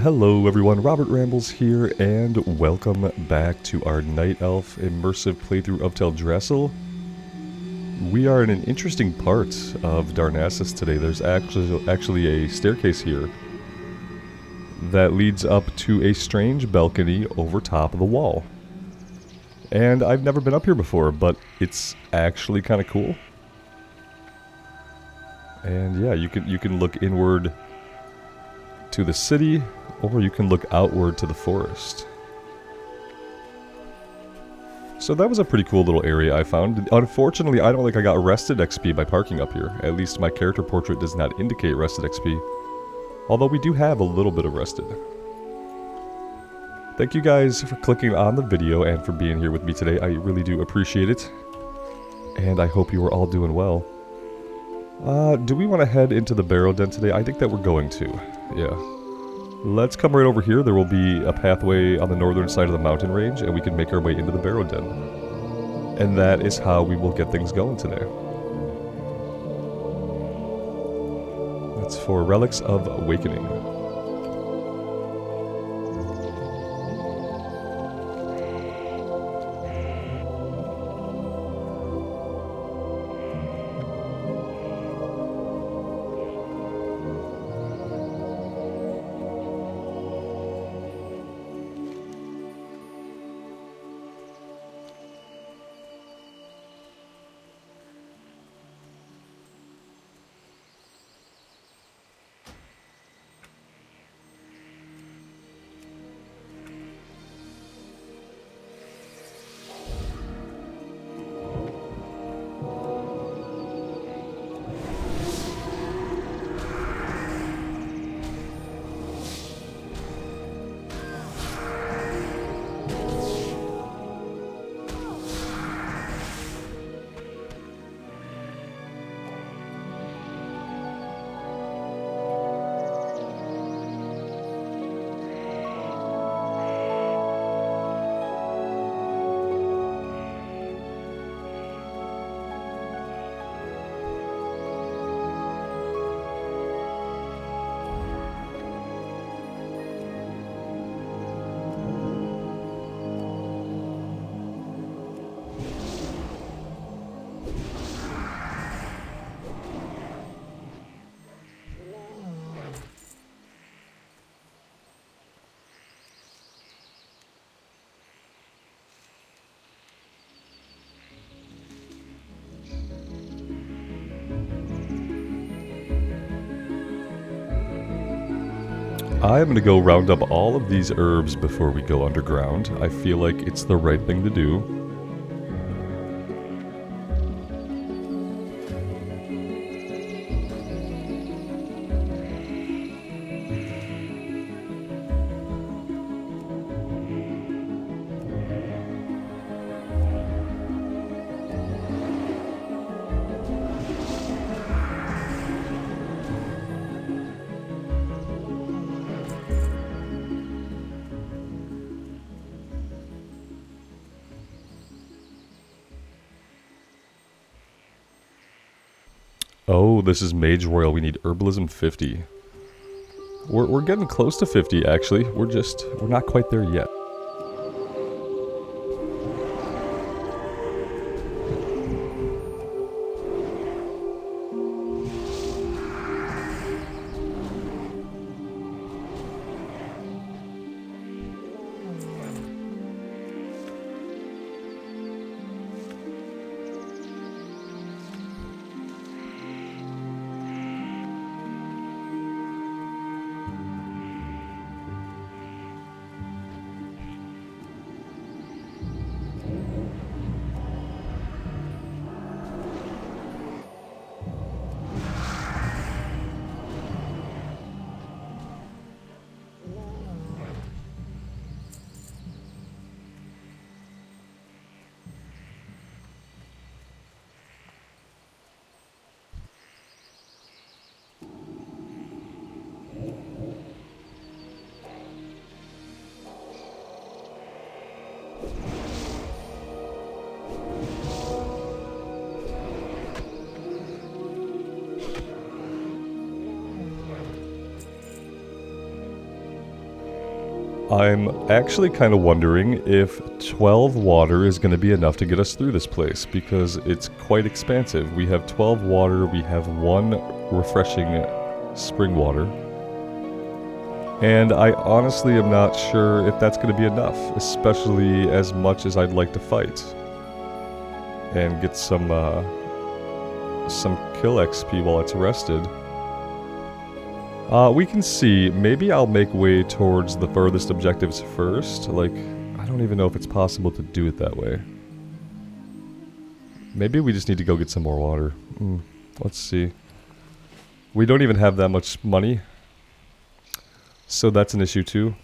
Hello everyone, Robert Rambles here, and welcome back to our Night Elf Immersive playthrough of Teldrassil. We are in an interesting part of Darnassus today. There's actually a staircase here that leads up to a strange balcony over top of the wall. And I've never been up here before, but it's actually kind of cool. And yeah, you can look inward to the city, or you can look outward to the forest. So that was a pretty cool little area I found. Unfortunately, I don't think I got rested XP by parking up here. At least my character portrait does not indicate rested XP. Although we do have a little bit of rested. Thank you guys for clicking on the video and for being here with me today. I really do appreciate it. And I hope you are all doing well. Do we want to head into the Barrow Den today? I think that we're going to. Yeah. Let's come right over here. There will be a pathway on the northern side of the mountain range, and we can make our way into the Barrow Den. And that is how we will get things going today. That's for Relics of Awakening. I'm going to go round up all of these herbs before we go underground. I feel like it's the right thing to do. Oh, this is Mage Royal. We need Herbalism 50. We're getting close to 50, actually. We're not quite there yet. I'm actually kind of wondering if 12 water is going to be enough to get us through this place, because it's quite expansive. We have 12 water, we have 1 refreshing spring water, and I honestly am not sure if that's going to be enough, especially as much as I'd like to fight and get some kill XP while it's rested. We can see, maybe I'll make way towards the furthest objectives first. Like, I don't even know if it's possible to do it that way. Maybe we just need to go get some more water. Let's see. We don't even have that much money, so that's an issue too.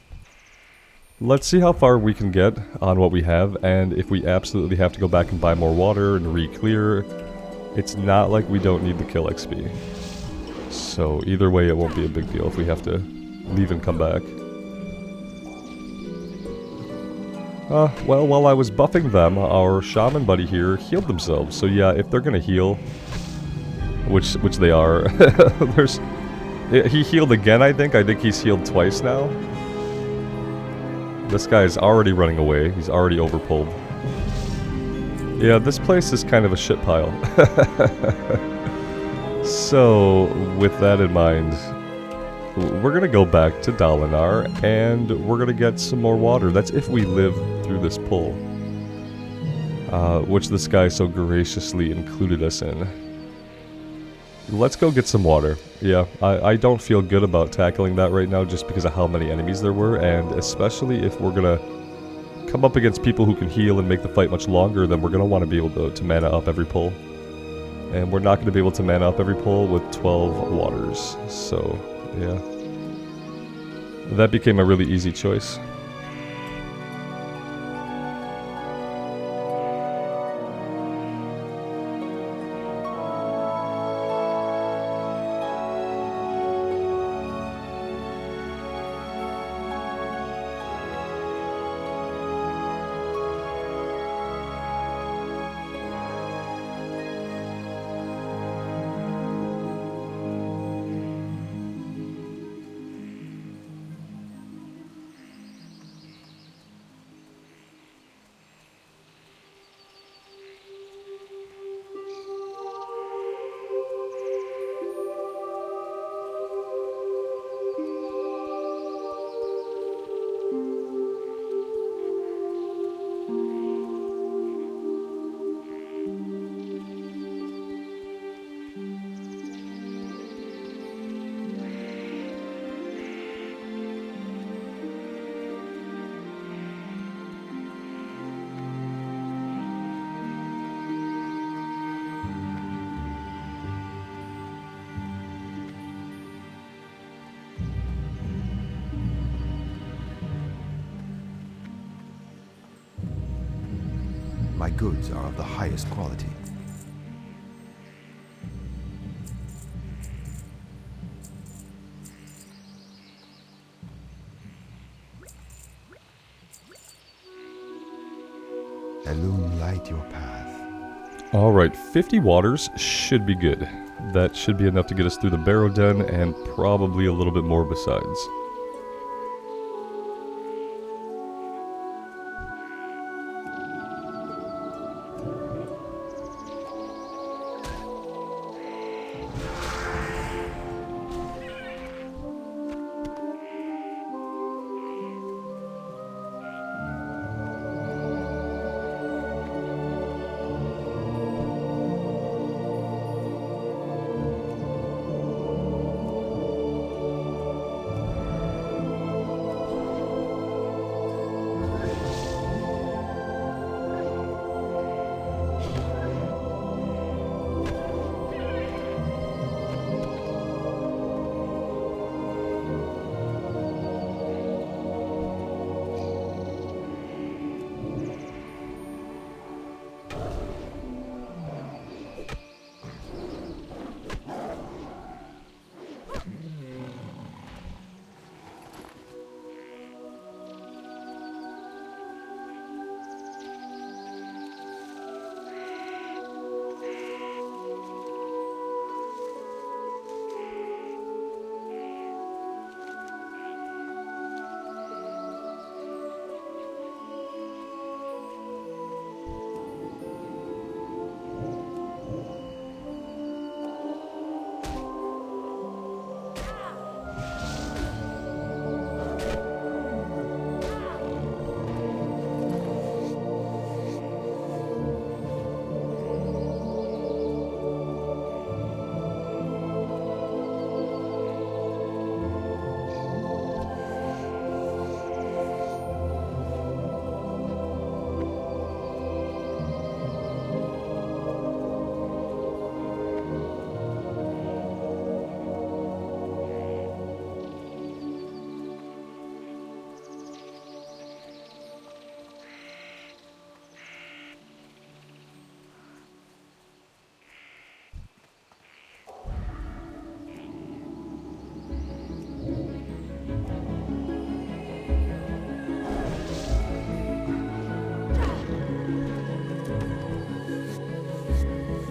Let's see how far we can get on what we have, and if we absolutely have to go back and buy more water and re-clear, it's not like we don't need the kill XP. So either way, it won't be a big deal if we have to leave and come back. Well, while I was buffing them, our Shaman buddy here healed themselves. So yeah, if they're gonna heal, which they are, he healed again, I think. I think he's healed twice now. This guy's already running away. He's already overpulled. Yeah, this place is kind of a shit pile. So, with that in mind, we're going to go back to Dalinar, and we're going to get some more water. That's if we live through this pull, which this guy so graciously included us in. Let's go get some water. Yeah, I don't feel good about tackling that right now just because of how many enemies there were, and especially if we're going to come up against people who can heal and make the fight much longer, then we're going to want to be able to mana up every pull. And we're not going to be able to mana up every pull with 12 waters. So, yeah. That became a really easy choice. My goods are of the highest quality. Illuminate your path. Alright, 50 waters should be good. That should be enough to get us through the Barrow Den, and probably a little bit more besides.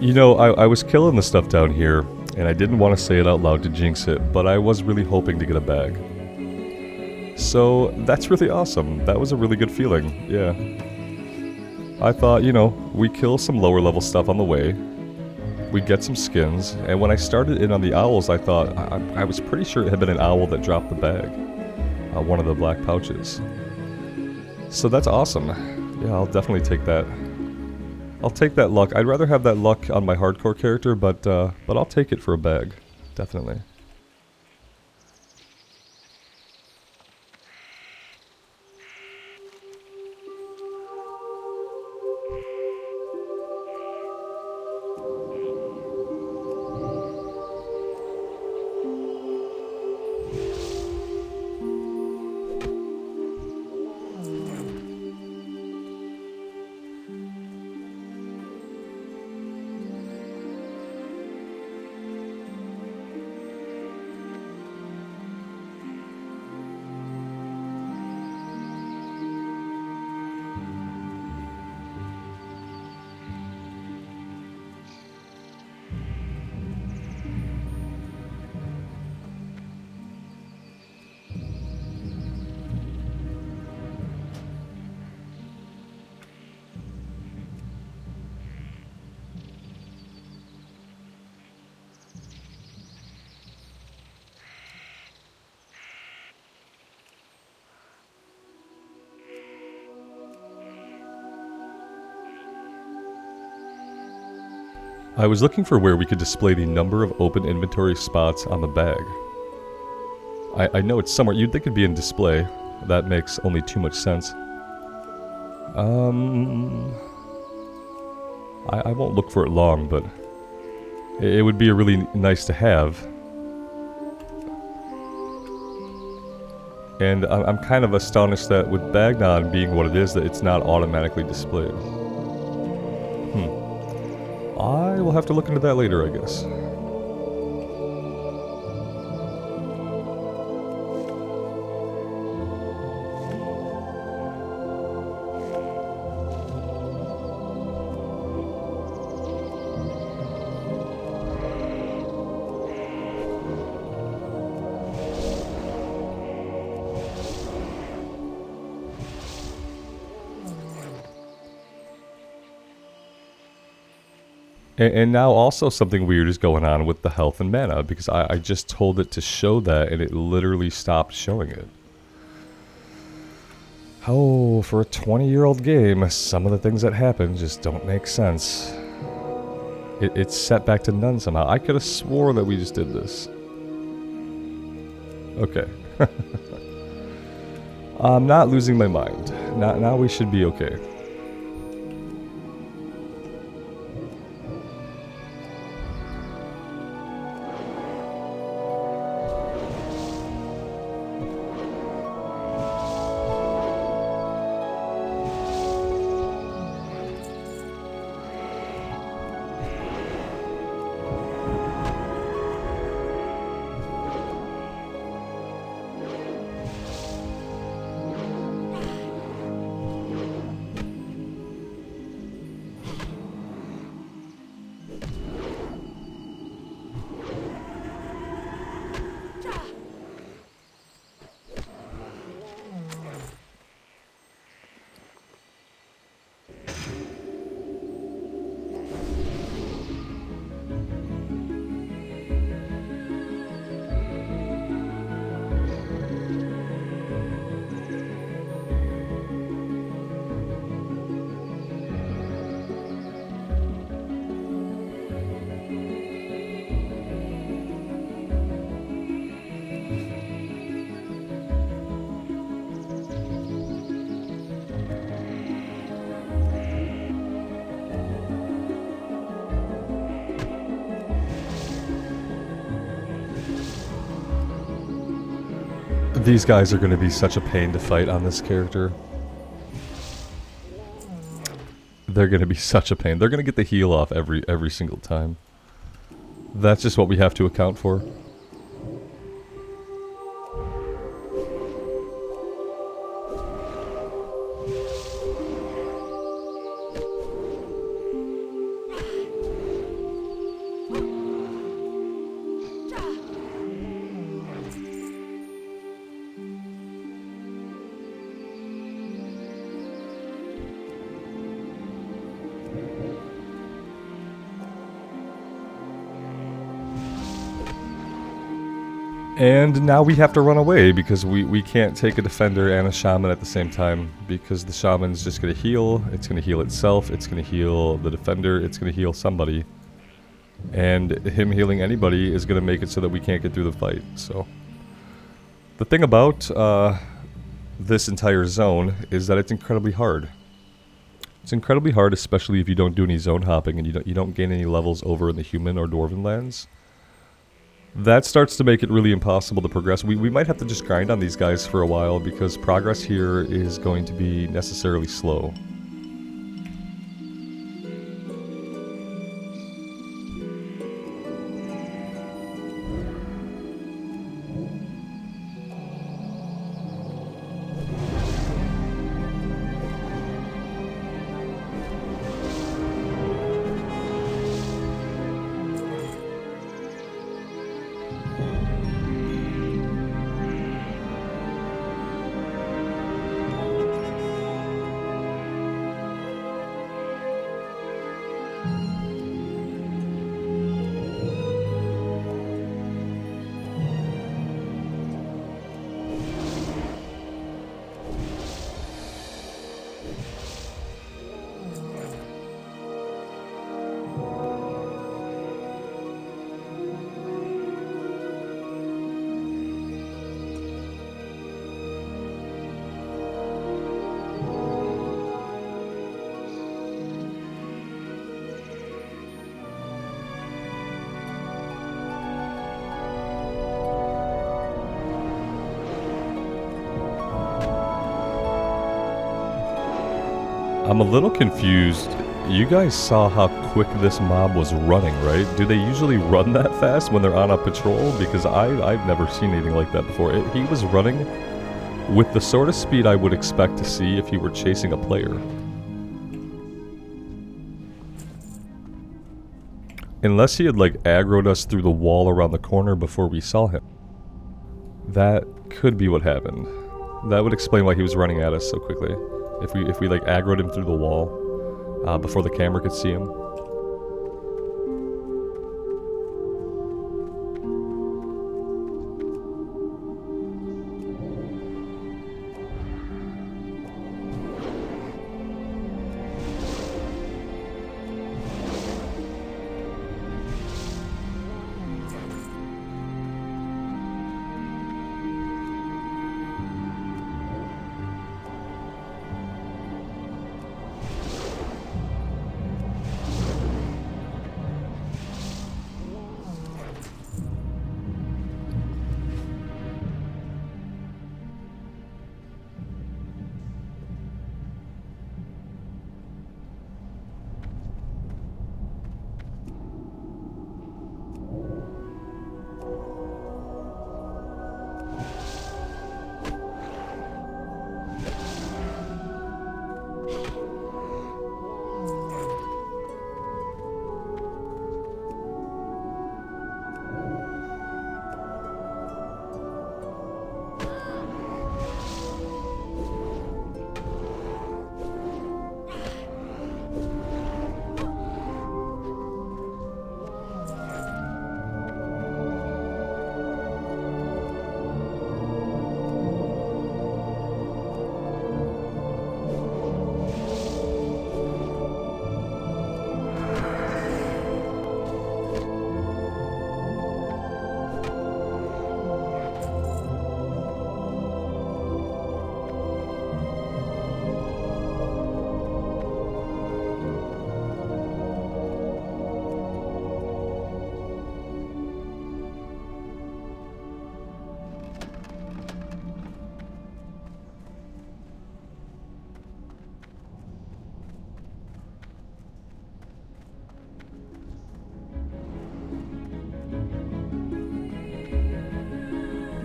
You know, I was killing the stuff down here, and I didn't want to say it out loud to jinx it, but I was really hoping to get a bag. So, that's really awesome. That was a really good feeling, yeah. I thought, you know, we kill some lower level stuff on the way, we get some skins, and when I started in on the owls, I thought, I was pretty sure it had been an owl that dropped the bag. One of the black pouches. So that's awesome. Yeah, I'll definitely take that. I'll take that luck. I'd rather have that luck on my hardcore character, but I'll take it for a bag. Definitely. I was looking for where we could display the number of open inventory spots on the bag. I know it's somewhere. You'd think it'd be in display. That makes only too much sense. I won't look for it long, but it would be a really nice to have. And I'm kind of astonished that with Bagnon being what it is, that it's not automatically displayed. I will have to look into that later, I guess. And now also something weird is going on with the health and mana, because I just told it to show that and it literally stopped showing it. Oh, for a 20-year-old game, some of the things that happen just don't make sense. It's set back to none somehow. I could have swore that we just did this. Okay. I'm not losing my mind. Now we should be okay. These guys are going to be such a pain to fight on this character. They're going to be such a pain. They're going to get the heal off every single time. That's just what we have to account for. And now we have to run away because we can't take a defender and a shaman at the same time, because the shaman's just going to heal, it's going to heal itself, it's going to heal the defender, it's going to heal somebody. And him healing anybody is going to make it so that we can't get through the fight. So the thing about this entire zone is that it's incredibly hard. It's incredibly hard, especially if you don't do any zone hopping and you don't gain any levels over in the human or dwarven lands. That starts to make it really impossible to progress. We might have to just grind on these guys for a while because progress here is going to be necessarily slow. I'm a little confused. You guys saw how quick this mob was running, right? Do they usually run that fast when they're on a patrol? Because I've never seen anything like that before. He was running with the sort of speed I would expect to see if he were chasing a player. Unless he had like aggroed us through the wall around the corner before we saw him. That could be what happened. That would explain why he was running at us so quickly. If we like aggroed him through the wall before the camera could see him.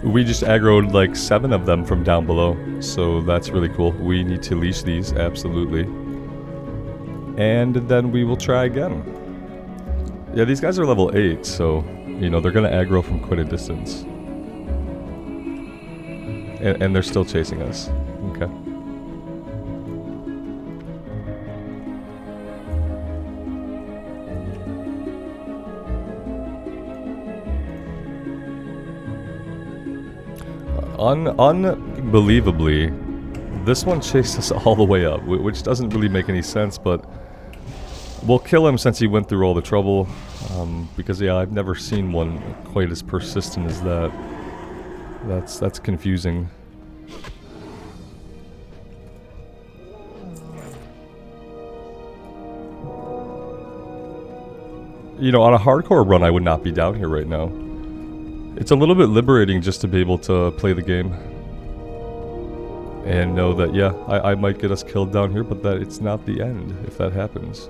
We just aggroed like 7 of them from down below, so that's really cool. We need to leash these, absolutely. And then we will try again. Yeah, these guys are level 8, so, you know, they're gonna aggro from quite a distance. And they're still chasing us. Okay. Unbelievably, this one chased us all the way up, which doesn't really make any sense, but we'll kill him since he went through all the trouble, because yeah, I've never seen one quite as persistent as that. That's confusing. You know, on a hardcore run, I would not be down here right now. It's a little bit liberating just to be able to play the game. And know that, yeah, I might get us killed down here, but that it's not the end if that happens.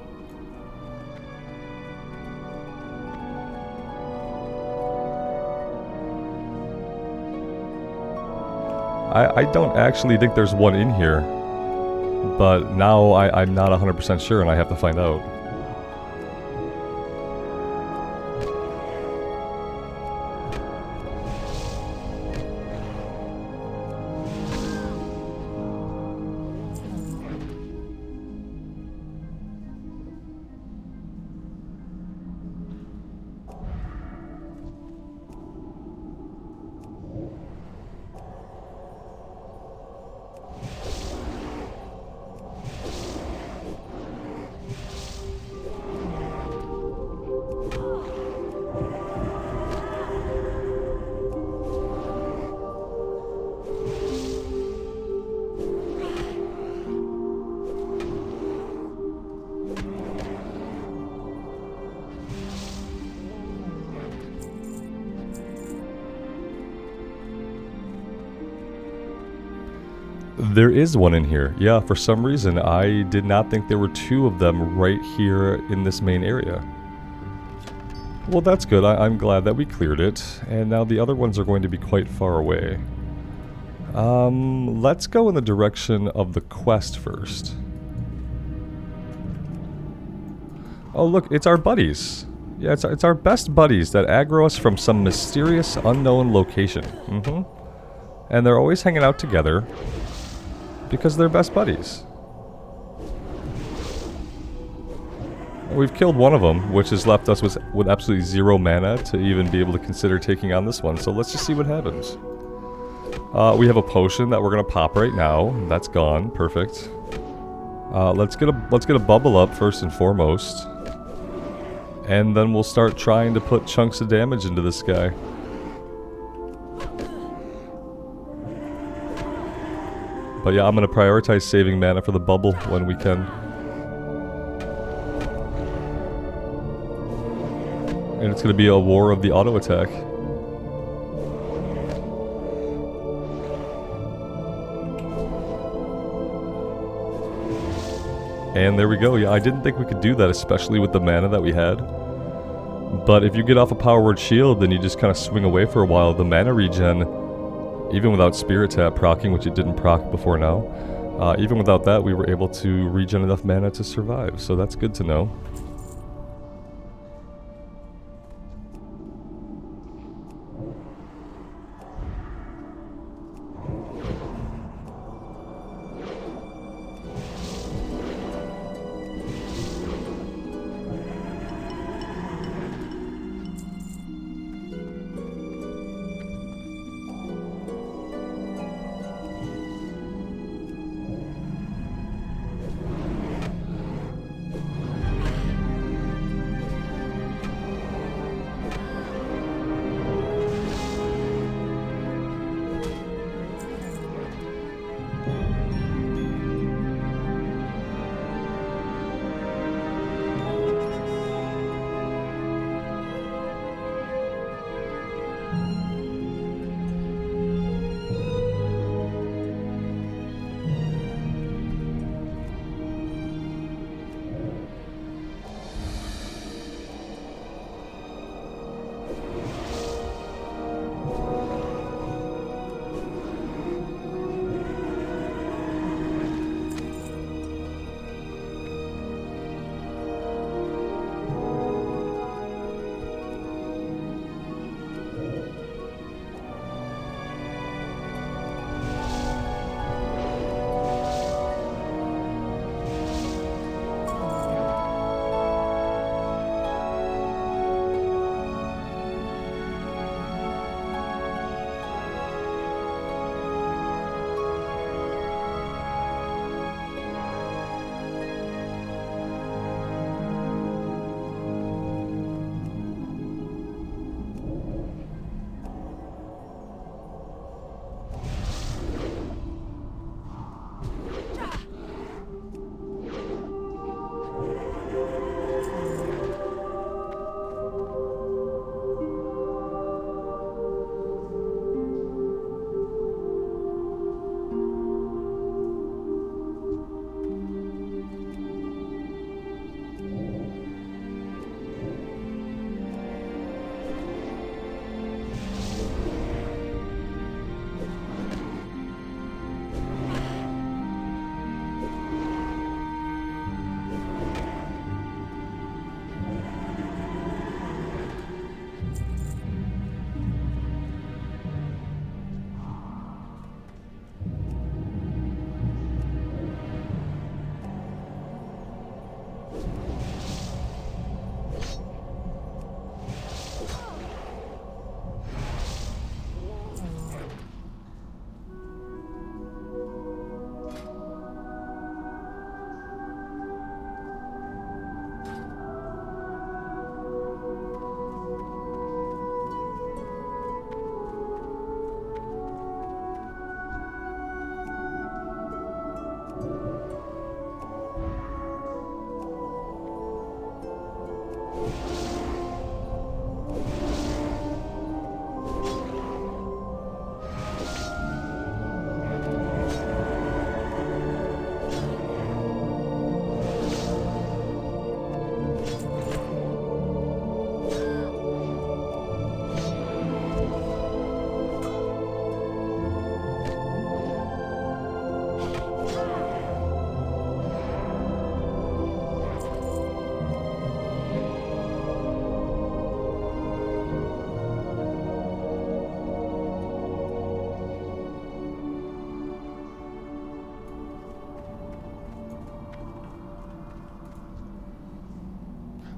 I don't actually think there's one in here. But now I'm not 100% sure and I have to find out. There is one in here. Yeah, for some reason I did not think there were two of them right here in this main area. Well, that's good. I'm glad that we cleared it. And now the other ones are going to be quite far away. Let's go in the direction of the quest first. Oh, look, it's our buddies. Yeah, it's our best buddies that aggro us from some mysterious unknown location. And they're always hanging out together. Because they're best buddies. We've killed one of them, which has left us with absolutely zero mana to even be able to consider taking on this one. So let's just see what happens. We have a potion that we're gonna pop right now. That's gone. Perfect. Let's get a bubble up first and foremost, and then we'll start trying to put chunks of damage into this guy. But yeah, I'm going to prioritize saving mana for the bubble when we can. And it's going to be a war of the auto attack. And there we go. Yeah, I didn't think we could do that, especially with the mana that we had. But if you get off a power word shield, then you just kind of swing away for a while. The mana regen, even without Spirit Tap proccing, which it didn't proc before now, even without that, we were able to regen enough mana to survive, so that's good to know.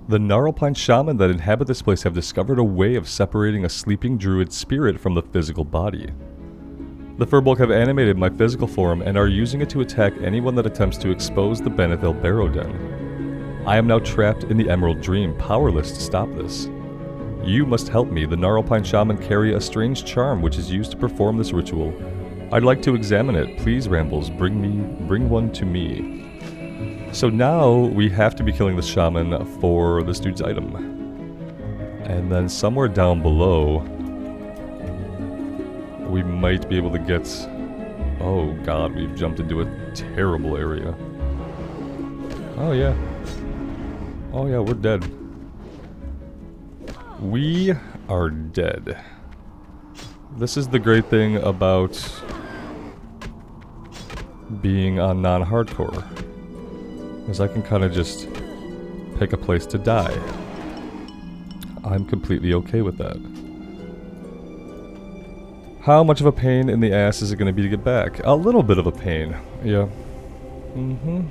The Gnarlpine Shaman that inhabit this place have discovered a way of separating a sleeping druid's spirit from the physical body. The Furbolg have animated my physical form and are using it to attack anyone that attempts to expose the Barrow Den. I am now trapped in the Emerald Dream, powerless to stop this. You must help me. The Gnarlpine Shaman carry a strange charm which is used to perform this ritual. I'd like to examine it. Please, Rambles, bring one to me. So now we have to be killing the shaman for this dude's item. And then somewhere down below, we might be able to get... Oh god, we've jumped into a terrible area. Oh yeah. Oh yeah, we're dead. We are dead. This is the great thing about being on non-hardcore. Is I can kind of just pick a place to die. I'm completely okay with that. How much of a pain in the ass is it going to be to get back? A little bit of a pain, yeah. Mm-hmm.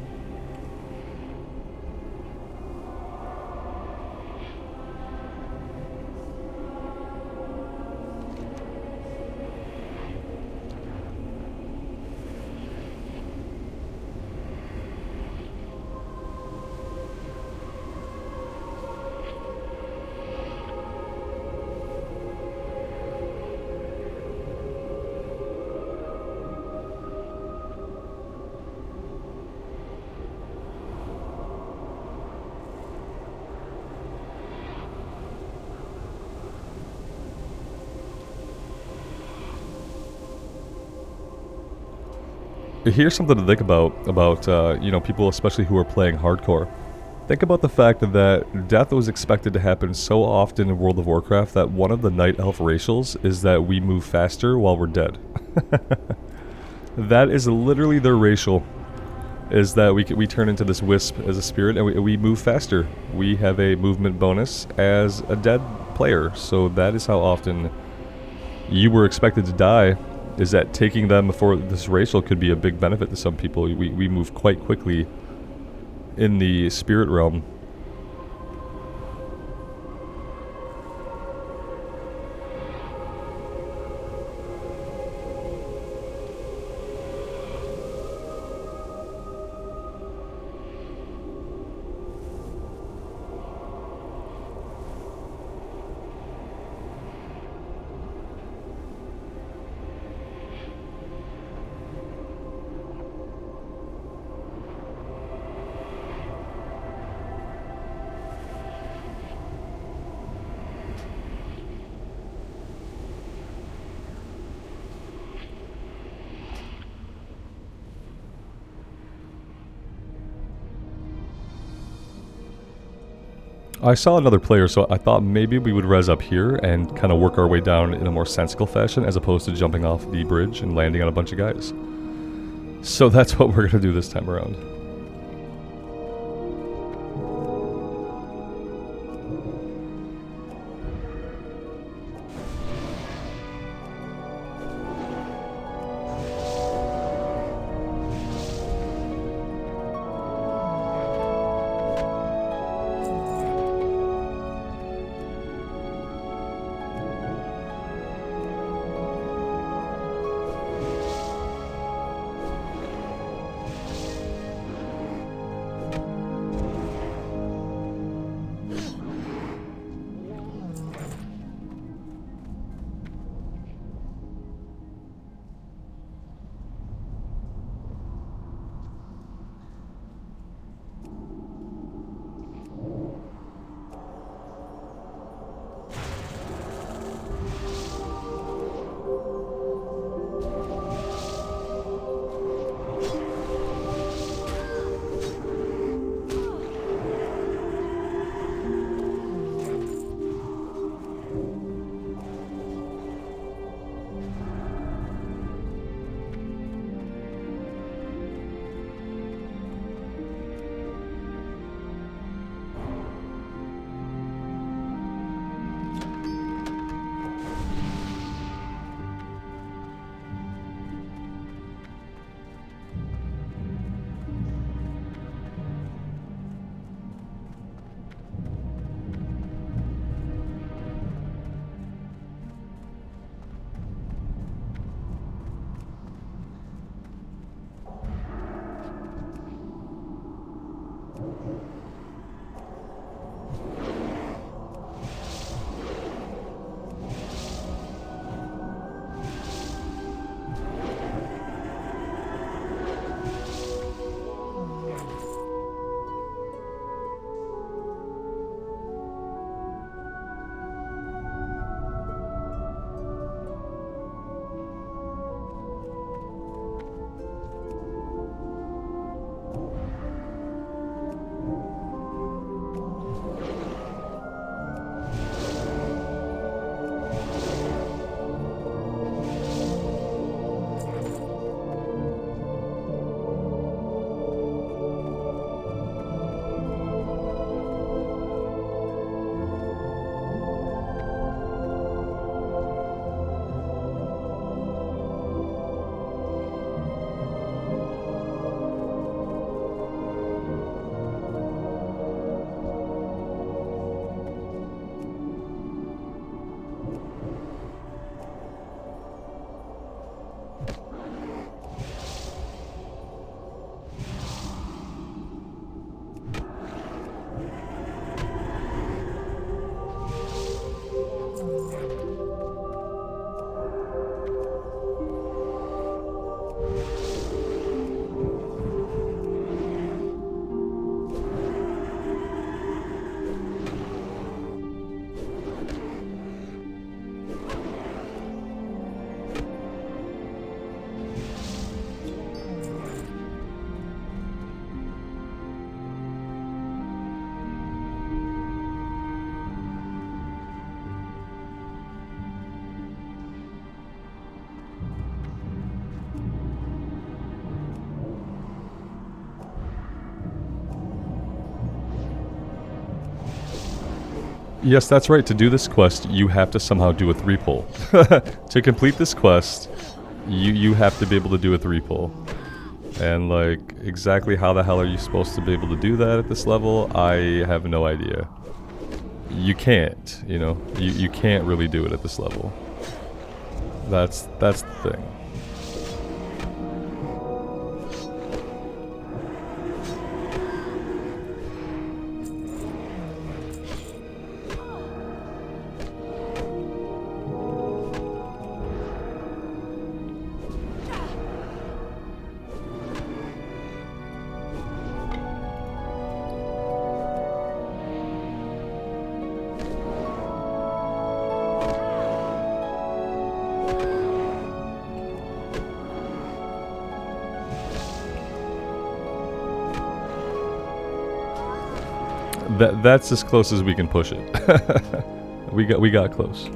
Here's something to think about you know, people especially who are playing hardcore. Think about the fact that death was expected to happen so often in World of Warcraft that one of the Night Elf racials is that we move faster while we're dead. That is literally their racial, is that we turn into this wisp as a spirit and we move faster. We have a movement bonus as a dead player, so that is how often you were expected to die. Is that taking them for this racial could be a big benefit to some people. We move quite quickly in the spirit realm. I saw another player, so I thought maybe we would res up here and kind of work our way down in a more sensical fashion as opposed to jumping off the bridge and landing on a bunch of guys. So that's what we're going to do this time around. Yes, that's right. To do this quest, you have to somehow do a 3-pull. To complete this quest, you have to be able to do a 3-pull. And, like, exactly how the hell are you supposed to be able to do that at this level? I have no idea. You can't, you know? You can't really do it at this level. That's the thing. That's as close as we can push it. we got close.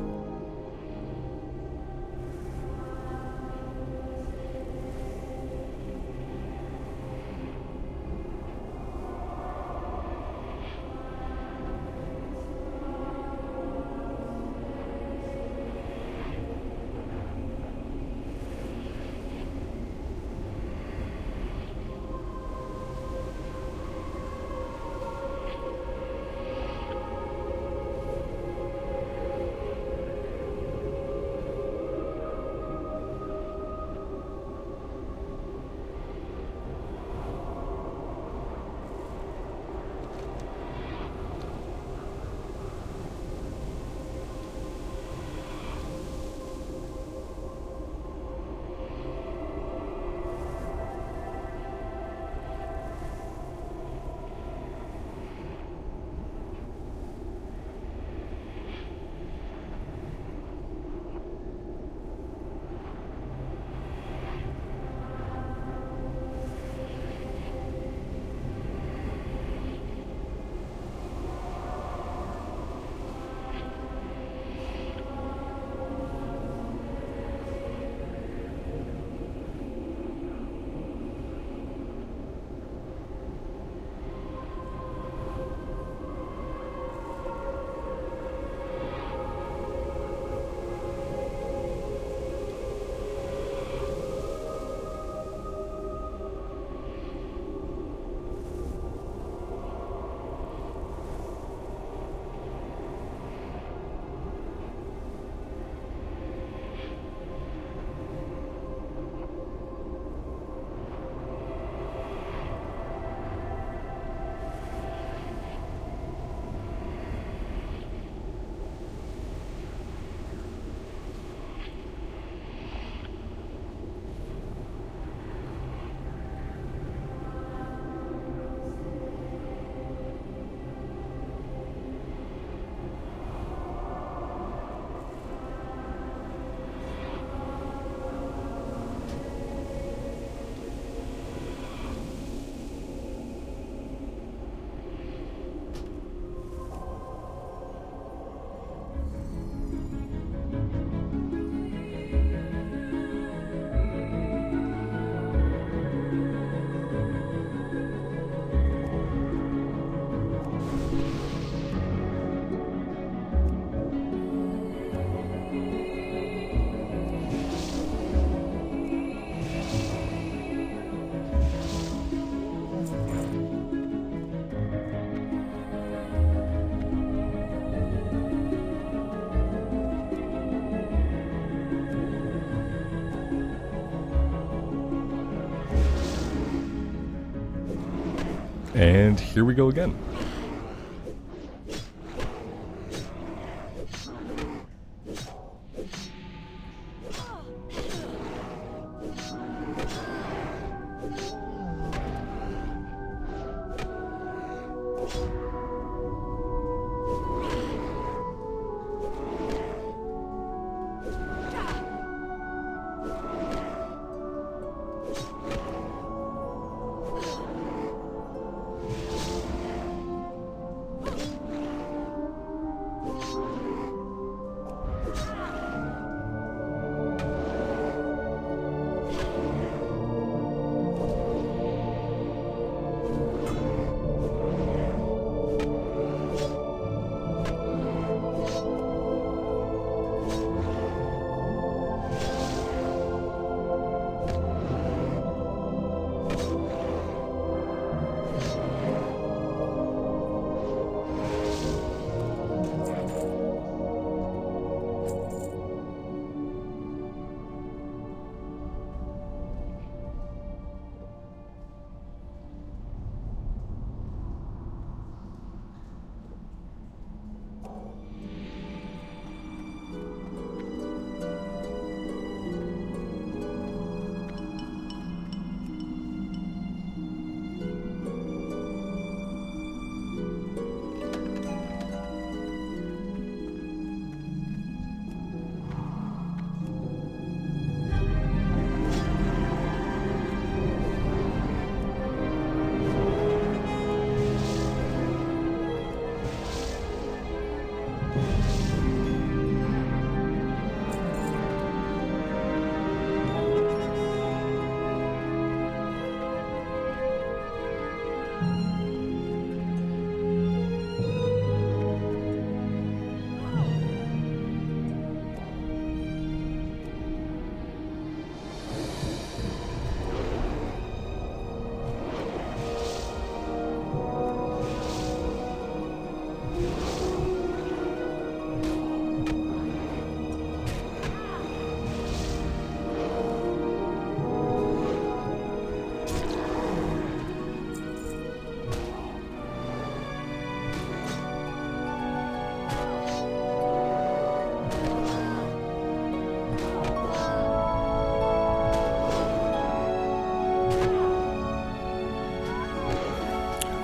And here we go again.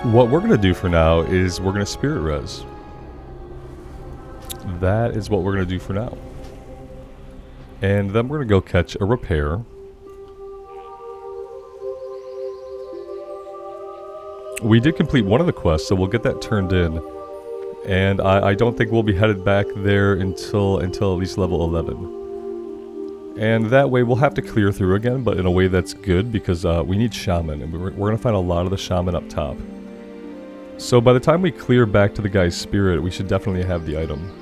What we're going to do for now is we're going to spirit res. That is what we're going to do for now. And then we're going to go catch a repair. We did complete one of the quests, so we'll get that turned in. And I don't think we'll be headed back there until at least level 11. And that way we'll have to clear through again, but in a way that's good because we need Shaman. And we're going to find a lot of the Shaman up top. So by the time we clear back to the guy's spirit, we should definitely have the item.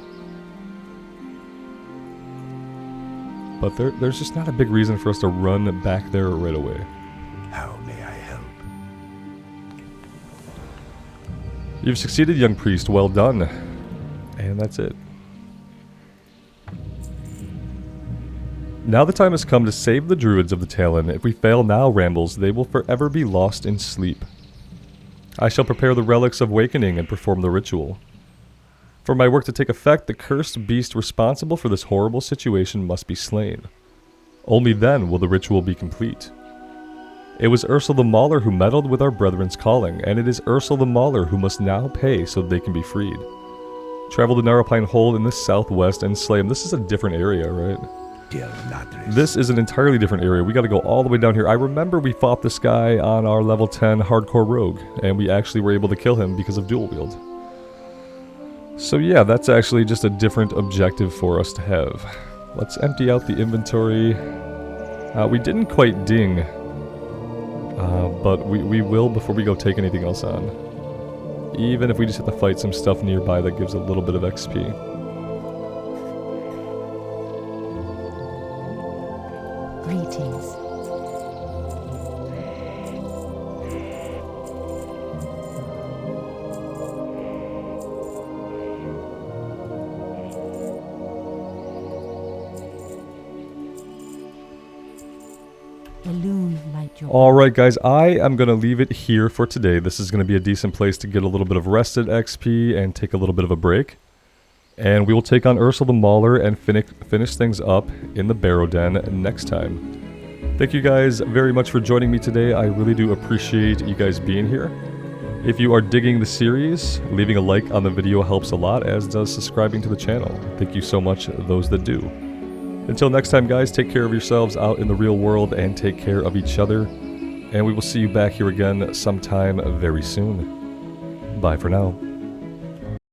But there's just not a big reason for us to run back there right away. How may I help? You've succeeded, young priest. Well done. And that's it. Now the time has come to save the druids of the Talon. If we fail now, Rambles, they will forever be lost in sleep. I shall prepare the relics of awakening and perform the ritual. For my work to take effect, the cursed beast responsible for this horrible situation must be slain. Only then will the ritual be complete. It was Ursel the Mauler who meddled with our brethren's calling, and it is Ursel the Mauler who must now pay so they can be freed. Travel to Narrowpine Hold in the southwest and slay him. This is a different area, right? This is an entirely different area. We gotta go all the way down here. I remember we fought this guy on our level 10 hardcore rogue, and we actually were able to kill him because of dual wield. So yeah, that's actually just a different objective for us to have. Let's empty out the inventory. We didn't quite ding, but we will before we go take anything else on. Even if we just have to fight some stuff nearby that gives a little bit of XP. Greetings. Alright guys, I am going to leave it here for today. This is going to be a decent place to get a little bit of rested XP and take a little bit of a break. And we will take on Ursel the Mauler and finish things up in the Barrow Den next time. Thank you guys very much for joining me today. I really do appreciate you guys being here. If you are digging the series, leaving a like on the video helps a lot, as does subscribing to the channel. Thank you so much, those that do. Until next time guys, take care of yourselves out in the real world and take care of each other. And we will see you back here again sometime very soon. Bye for now.